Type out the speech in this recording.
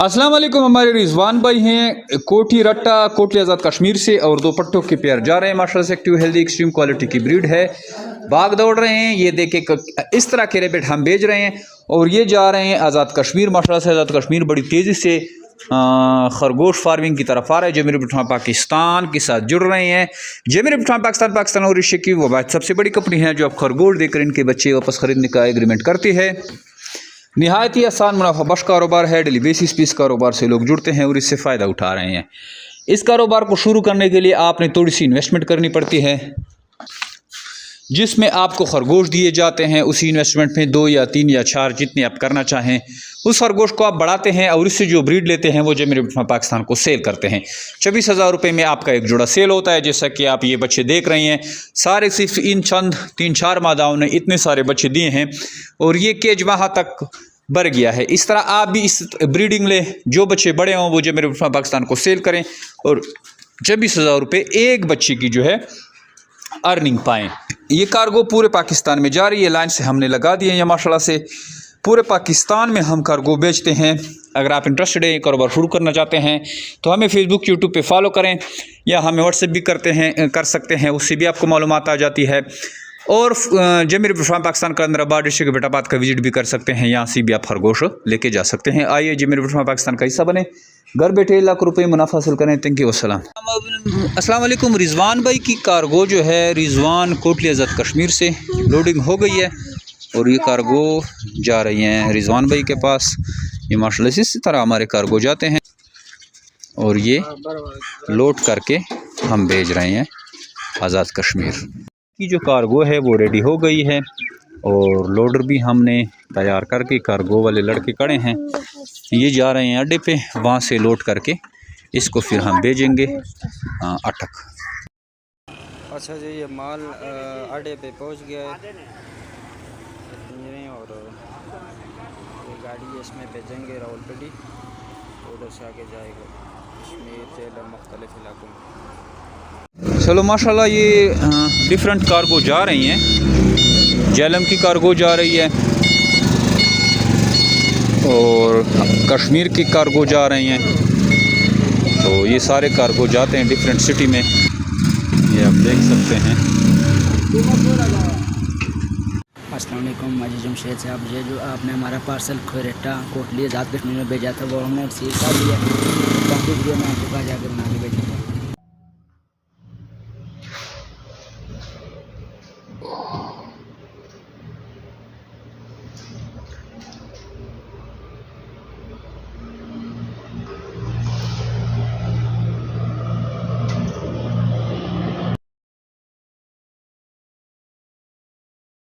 अस्सलाम वालेकुम। हमारे रिजवान भाई हैं कोठी रट्टा कोटली आज़ाद कश्मीर से और दो पट्टों के पेयर जा रहे हैं माशाल्लाह से। एक्टिव हेल्दी एक्सट्रीम क्वालिटी की ब्रीड है, भाग दौड़ रहे हैं। ये देखे इस तरह के रेबिट हम बेच रहे हैं और ये जा रहे हैं आज़ाद कश्मीर। माशाल्लाह से आज़ाद कश्मीर बड़ी तेज़ी से खरगोश फार्मिंग की तरफ आ रहा है। जमीर बिठा पाकिस्तान के साथ जुड़ रहे हैं। जमीर बिठा पाकिस्तान और एशिया की वो सबसे बड़ी कंपनी है जो अब खरगोश देकर इनके बच्चे वापस खरीदने का एग्रीमेंट करती है। नहायत ही आसान मुनाफा बख्श कारोबार है। डेली बेसिस पे इस कारोबार से लोग जुड़ते हैं और इससे फ़ायदा उठा रहे हैं। इस कारोबार को शुरू करने के लिए आपने थोड़ी सी इन्वेस्टमेंट करनी पड़ती है, जिसमें आपको खरगोश दिए जाते हैं। उसी इन्वेस्टमेंट में 2 या 3 या 4 जितने आप करना चाहें उस खरगोश को आप बढ़ाते हैं और इससे जो ब्रीड लेते हैं वो जमीर पाकिस्तान को सेल करते हैं। 24,000 रुपये में आपका एक जोड़ा सेल होता है। जैसा कि आप ये बच्चे देख रहे हैं, सारे सिर्फ इन चंद 3-4 मादाओं ने इतने सारे बच्चे दिए हैं और ये केज वहाँ तक बढ़ गया है। इस तरह आप भी इस ब्रीडिंग ले, जो बच्चे बड़े हों वो जमीर पाकिस्तान को सेल करें और 24,000 रुपये एक बच्चे की जो है अर्निंग पाएँ। ये कार्गो पूरे पाकिस्तान में जा रही है। लाइन से हमने लगा दिए हैं माशाल्लाह से। पूरे पाकिस्तान में हम कार्गो बेचते हैं। अगर आप इंटरेस्टेड हैं, कारोबार शुरू करना चाहते हैं तो हमें फेसबुक यूट्यूब पे फॉलो करें या हमें व्हाट्सएप भी कर सकते हैं, उससे भी आपको मालूमात आ जाती है। और जमीर पाकिस्तान का अंदर आबाद डिस्ट्रिक्ट बेटाबाद का विजिट भी कर सकते हैं। यहाँ से भी आप खरगोश लेके जा सकते हैं। आइए जमीर पाकिस्तान का हिस्सा बने, घर बैठे लाख रुपये मुनाफा हासिल करें। Thank you. अस्सलाम वालेकुम। रिजवान भाई की कार्गो जो है रिजवान कोटली आज़ाद कश्मीर से लोडिंग हो गई है और ये कार्गो जा रही हैं रिजवान भाई के पास। ये माशाल्लाह इसी तरह हमारे कार्गो जाते हैं और ये लोड करके हम भेज रहे हैं आज़ाद कश्मीर की। जो कार्गो है वो रेडी हो गई है और लोडर भी हमने तैयार करके कार्गो वाले लड़के खड़े हैं। ये जा रहे हैं अड्डे पे, वहाँ से लोड करके इसको फिर हम भेजेंगे अटक। अच्छा जी, ये माल अड्डे पे पहुँच गया है और ये गाड़ी इसमें भेजेंगे रावलपिंडी, उधर से आगे जाएगा कश्मीर जेलम मुख्तलिफ इलाकों में। चलो माशाल्लाह ये डिफरेंट कार्गो जा रही हैं। जेलम की कार्गो जा रही है और कश्मीर की कार्गो जा रही हैं। तो ये सारे कार्गो जाते हैं डिफरेंट सिटी में, ये आप देख सकते हैं। अस्सलाम वालेकुम। मजी जमशेद से आप जो आपने हमारा पार्सल खोरेटा कोटली आज़ाद कश्मीर में भेजा था वो हमने रिसीव कर लिया। बाकी वीडियो में आपको कहा जाकर बना के भेजा।